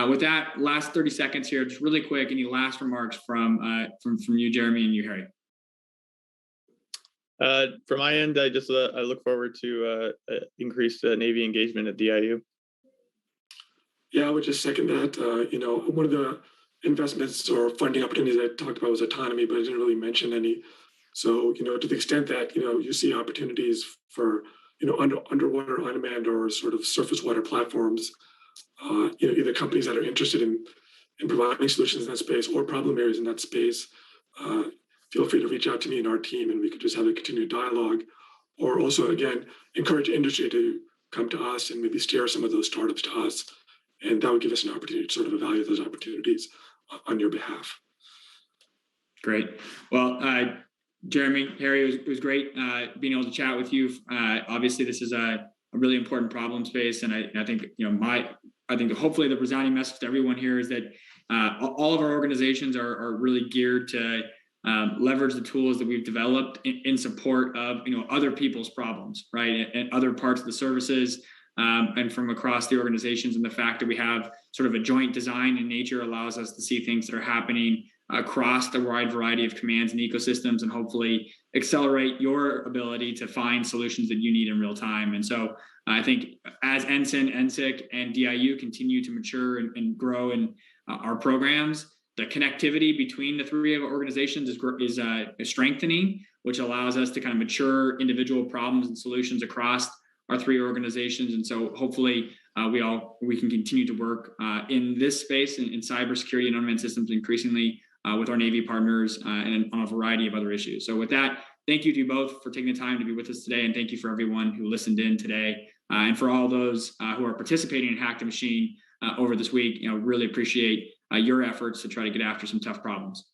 with that, last 30 seconds here, just really quick, any last remarks from you, Jeremy, and you, Harry? From my end, I look forward to increased Navy engagement at DIU. Yeah, I would just second that. One of the investments or funding opportunities I talked about was autonomy, but I didn't really mention any. So, to the extent that, you see opportunities for, underwater unmanned or sort of surface water platforms, either companies that are interested in providing solutions in that space or problem areas in that space, feel free to reach out to me and our team, and we could just have a continued dialogue. Or also, again, encourage industry to come to us and maybe steer some of those startups to us. And that would give us an opportunity to sort of evaluate those opportunities on your behalf. Great. Well, Jeremy, Harry, it was great being able to chat with you. Obviously, this is a really important problem space, and I think I think hopefully the resounding message to everyone here is that all of our organizations are really geared to leverage the tools that we've developed in support of other people's problems, right, and other parts of the services and from across the organizations. And the fact that we have sort of a joint design in nature allows us to see things that are happening across the wide variety of commands and ecosystems, and hopefully accelerate your ability to find solutions that you need in real time. And so I think as NSIN, NSIC, and DIU continue to mature and grow in our programs, the connectivity between the three organizations is strengthening, which allows us to kind of mature individual problems and solutions across our three organizations. And so hopefully we can continue to work in this space in cybersecurity and unmanned systems increasingly with our Navy partners and on a variety of other issues. So with that, thank you to you both for taking the time to be with us today. And thank you for everyone who listened in today. And for all those who are participating in Hack the Machine over this week, really appreciate your efforts to try to get after some tough problems.